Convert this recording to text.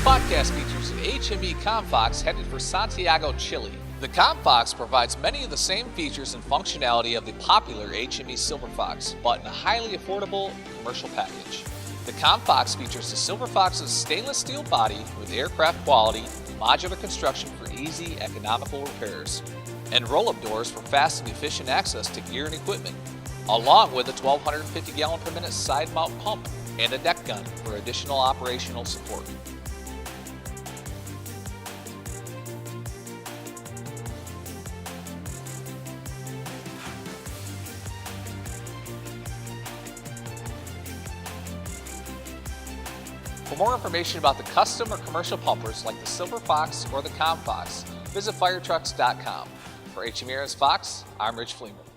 podcast features an HME CommFox headed for Santiago, Chile. The CommFox provides many of the same features and functionality of the popular HME SilverFox, but in a highly affordable commercial package. The CommFox features the SilverFox's stainless steel body with aircraft quality, modular construction for easy, economical repairs, and roll-up doors for fast and efficient access to gear and equipment, along with a 1,250 gallon per minute side mount pump and a deck gun for additional operational support. For more information about the custom or commercial pumpers like the SilverFox or the CommFox, visit firetrucks.com. For HME Ahrens-Fox, I'm Rich Fleeman.